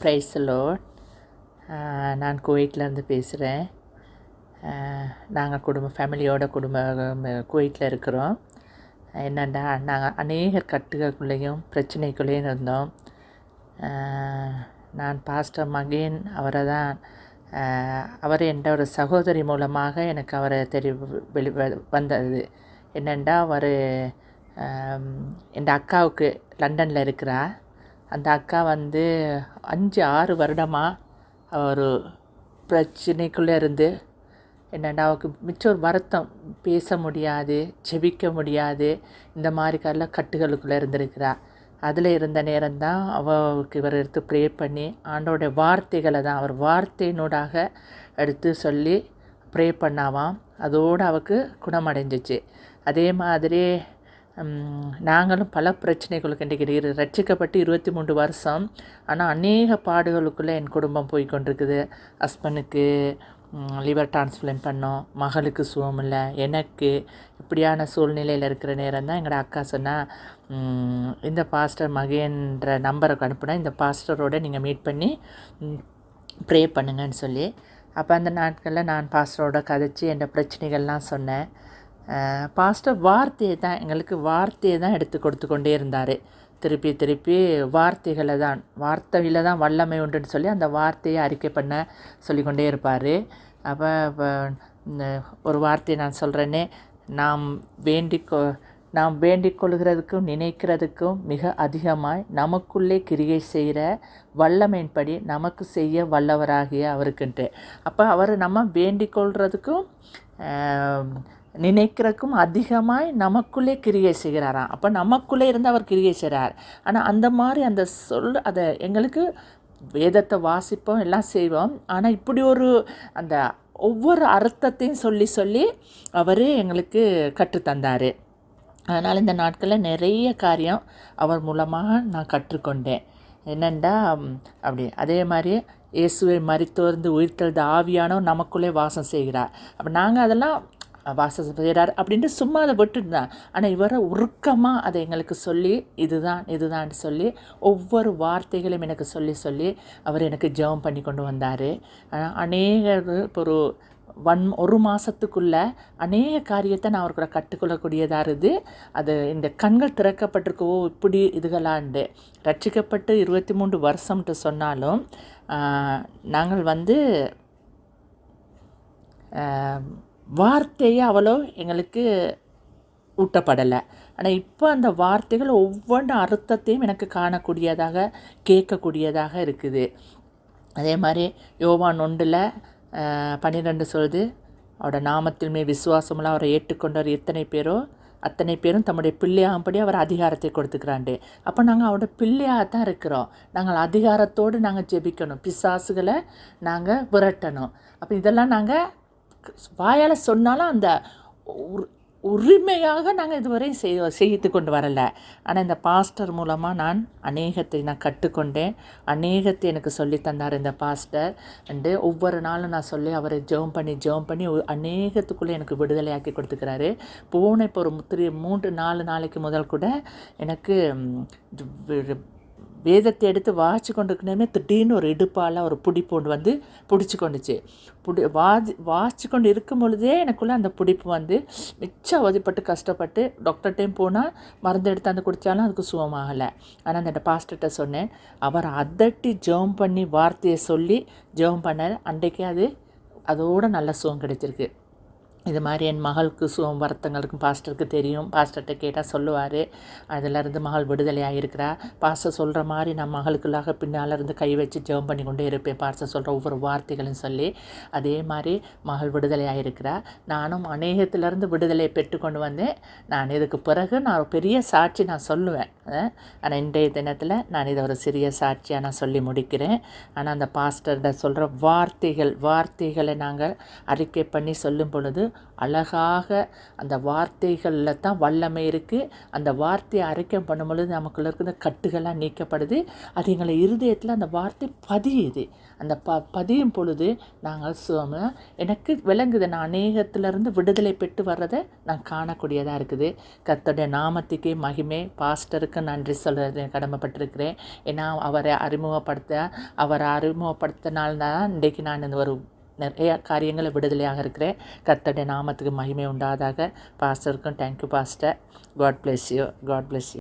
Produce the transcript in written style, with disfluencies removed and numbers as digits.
Praise the Lord. நான் குவைட்லேருந்து பேசுகிறேன். நாங்கள் ஃபேமிலியோட குவைட்டில் இருக்கிறோம். என்னென்னா நாங்கள் அநேக கட்டுகளுக்குள்ளேயும் பிரச்சனைக்குள்ளேயும் இருந்தோம். நான் பாஸ்டர் மகேன் அவர் என்ற ஒரு சகோதரி மூலமாக எனக்கு அவரை வந்தது. என்னென்னா அவர் என் அக்காவுக்கு லண்டனில் இருக்கிறார். அந்த அக்கா 5-6 வருடமாக ஒரு பிரச்சனைக்குள்ளே இருந்து என்னென்னா அவருக்கு மிச்ச ஒரு வருத்தம், பேச முடியாது, ஜெபிக்க முடியாது, இந்த மாதிரி கட்டுகளுக்குள்ளே இருந்திருக்கிறார். அதில் இருந்த நேரம்தான் அவருக்கு இவர் எடுத்து ப்ரே பண்ணி ஆண்டோடைய வார்த்தைகளை தான் அவர் வார்த்தையினூடாக எடுத்து சொல்லி ப்ரே பண்ணாவாம். அதோடு அவருக்கு குணமடைஞ்சிச்சு. அதே மாதிரி நாங்களும் பல பிரச்சனைகளுக்கு இன்றைக்கி ரட்சிக்கப்பட்டு 23 வருஷம். ஆனால் அநேக பாடுகளுக்குள்ளே என் குடும்பம் போய் கொண்டிருக்குது. ஹஸ்பண்டுக்கு லிவர் டிரான்ஸ்பிளான்ட் பண்ணோம், மகளுக்கு சுகம் இல்லை, எனக்கு இப்படியான சூழ்நிலையில் இருக்கிற நேரம் தான் எங்களோட அக்கா சொன்னால், இந்த பாஸ்டர் மகேன்ற நம்பரை அனுப்புனா இந்த பாஸ்டரோடு நீங்கள் மீட் பண்ணி ப்ரே பண்ணுங்கன்னு சொல்லி. அப்போ அந்த நாட்களில் நான் பாஸ்டரோட கதைச்சி என் பிரச்சனைகள்லாம் சொன்னேன். பாஸ்டர் வார்த்தையை தான் எடுத்து கொடுத்து கொண்டே இருந்தார். திருப்பி வார்த்தையில் தான் வல்லமை உண்டுன்னு சொல்லி அந்த வார்த்தையை அறிக்கை பண்ண சொல்லிக்கொண்டே இருப்பார். அப்போ ஒரு வார்த்தையை நான் சொல்கிறேனே, நாம் வேண்டிக் கொள்கிறதுக்கும் நினைக்கிறதுக்கும் மிக அதிகமாய் நமக்குள்ளே கிரியை செய்கிற வல்லமையின்படி நமக்கு செய்ய வல்லவராகிய அவருக்குன்ட்டு. அப்போ அவர் நம்ம வேண்டிக் கொள்கிறதுக்கும் நினைக்கிறதுக்கும் அதிகமாய் நமக்குள்ளே கிரியை செய்கிறாராம். அப்போ நமக்குள்ளே இருந்து அவர் கிரியை செய்கிறார். ஆனால் அந்த மாதிரி அந்த அதை எங்களுக்கு வேதத்தை வாசிப்போம், எல்லாம் செய்வோம். ஆனால் இப்படி ஒரு அந்த ஒவ்வொரு அர்த்தத்தையும் சொல்லி அவர் எங்களுக்கு கற்றுத்தந்தார். அதனால் இந்த நாட்களில் நிறைய காரியம் அவர் மூலமாக நான் கற்றுக்கொண்டேன். என்னென்னா அதே மாதிரி இயேசுவை மரித்தோர்ந்து உயிர்த்தெழுந்த ஆவியானவர் நமக்குள்ளே வாசம் செய்கிறார். அப்போ நாங்கள் அதெல்லாம் வாசம் செய்கிறார் அப்படின்ட்டு சும்மா அதை விட்டுருந்தேன். ஆனால் இவரை உருக்கமாக அதை எங்களுக்கு சொல்லி இதுதான் சொல்லி ஒவ்வொரு வார்த்தைகளையும் எனக்கு சொல்லி அவர் எனக்கு ஜெபம் பண்ணி கொண்டு வந்தார். இப்போ ஒரு மாதத்துக்குள்ளே அநேக காரியத்தை நான் அவர்களை கற்றுக்கொள்ளக்கூடியதாக இருக்குது. அது இந்த கண்கள் திறக்கப்பட்டிருக்கோ இப்படி இதுகளாண்டு ரட்சிக்கப்பட்டு 23 வருஷம்ட்டு சொன்னாலும் நாங்கள் வார்த்தையை அவ்வளோ எங்களுக்கு ஊட்டப்படலை. ஆனால் இப்போ அந்த வார்த்தைகள் ஒவ்வொன்று அர்த்தத்தையும் எனக்கு காணக்கூடியதாக கேட்கக்கூடியதாக இருக்குது. அதே மாதிரி யோவான் 1:12 சொல்லுது, அவரோட நாமத்திலுமே விசுவாசமெல்லாம் அவரை ஏற்றுக்கொண்டவர் அத்தனை பேரும் தம்முடைய பிள்ளையாகும்படி அவர் அதிகாரத்தை கொடுத்துக்கிறாண்டு. அப்போ நாங்கள் அவரோட பிள்ளையாக தான் இருக்கிறோம். நாங்கள் அதிகாரத்தோடு நாங்கள் ஜெபிக்கணும், பிசாசுகளை நாங்கள் விரட்டணும். அப்போ இதெல்லாம் நாங்கள் வாயால் சொன்னாலும் அந்த உரிமையாக நாங்கள் இதுவரை செய்து கொண்டு வரலை. ஆனால் இந்த பாஸ்டர் மூலமாக நான் அநேகத்தை கற்றுக்கொண்டேன். அநேகத்தை எனக்கு சொல்லி தந்தார் இந்த பாஸ்டர். ஒவ்வொரு நாளும் நான் சொல்லி அவரை ஜெபம் பண்ணி அநேகத்துக்குள்ளே எனக்கு விடுதலையாக்கி கொடுத்துக்கிறாரு. இப்போ ஒரு 3-4 நாளைக்கு முதல் கூட எனக்கு வேதத்தை எடுத்து வாசிச்சு கொண்டிருக்கணுமே திடீர்னு ஒரு இடுப்பால் ஒரு பிடிப்பு பிடிச்சி கொண்டுச்சு. வாசிச்சு கொண்டு இருக்கும் பொழுதே எனக்குள்ளே அந்த பிடிப்பு மிச்சம் அவதிப்பட்டு கஷ்டப்பட்டு டாக்டர்கிட்டையும் போனால் மருந்து எடுத்து குடித்தாலும் அதுக்கு சுகமாகலை. ஆனால் அந்த பாஸ்டர்கிட்ட சொன்னேன், அவர் அதட்டி ஜெபம் பண்ணி வார்த்தையை சொல்லி ஜெபம் பண்ணார். அன்றைக்கே அதோடு நல்ல சுகம் கிடைச்சிருக்கு. இது மாதிரி என் மகளுக்கு சுகம் வருத்தங்களுக்கும் பாஸ்டருக்கு தெரியும். பாஸ்டர்கிட்ட கேட்டால் சொல்லுவார். அதிலேருந்து மகள் விடுதலையாக இருக்கிறா. பாஸ்டர் சொல்கிற மாதிரி நான் மகளுக்குள்ளாக பின்னால் இருந்து கை வச்சு ஜெபம் பண்ணி கொண்டே இருப்பேன், பாஸ்டர் சொல்கிற ஒவ்வொரு வார்த்தைகளும் சொல்லி. அதே மாதிரி மகள் விடுதலையாக இருக்கிறா. நானும் அநேகத்திலேருந்து விடுதலையை பெற்றுக்கொண்டு வந்தேன். நான் இதுக்கு பிறகு நான் பெரிய சாட்சி நான் சொல்லுவேன். ஆனால் இன்றைய தினத்தில் நான் இதை ஒரு சிறிய சாட்சியாக நான் சொல்லி முடிக்கிறேன். ஆனால் அந்த பாஸ்டர்கிட்ட சொல்கிற வார்த்தைகளை நாங்கள் அறிக்கை பண்ணி சொல்லும் பொழுது அழகாக அந்த வார்த்தைகளில் தான் வல்லமை இருக்குது. அந்த வார்த்தையை அறிக்கை பண்ணும் பொழுது நமக்குள்ள இருக்கிற கட்டுகள்லாம் நீக்கப்படுது. அது எங்களை இருதயத்தில் அந்த வார்த்தை பதியுது. அந்த பதியும் பொழுது நாங்கள் எனக்கு விளங்குது, நான் அநேகத்திலிருந்து விடுதலை பெற்று வர்றதை நான் காணக்கூடியதாக இருக்குது. கர்த்தருடைய நாமத்துக்கே மகிமை. பாஸ்டருக்கு நன்றி சொல்ல கடமைப்பட்டிருக்கிறேன். ஏன்னா அவரை அறிமுகப்படுத்தினால்தான் இன்றைக்கு நான் இந்த ஒரு நிறைய காரியங்களை விடுதலையாக இருக்கிறேன். கர்த்தருடைய நாமத்துக்கு மகிமை உண்டாதாக. பாஸ்டருக்கும் thank you pastor. God bless you.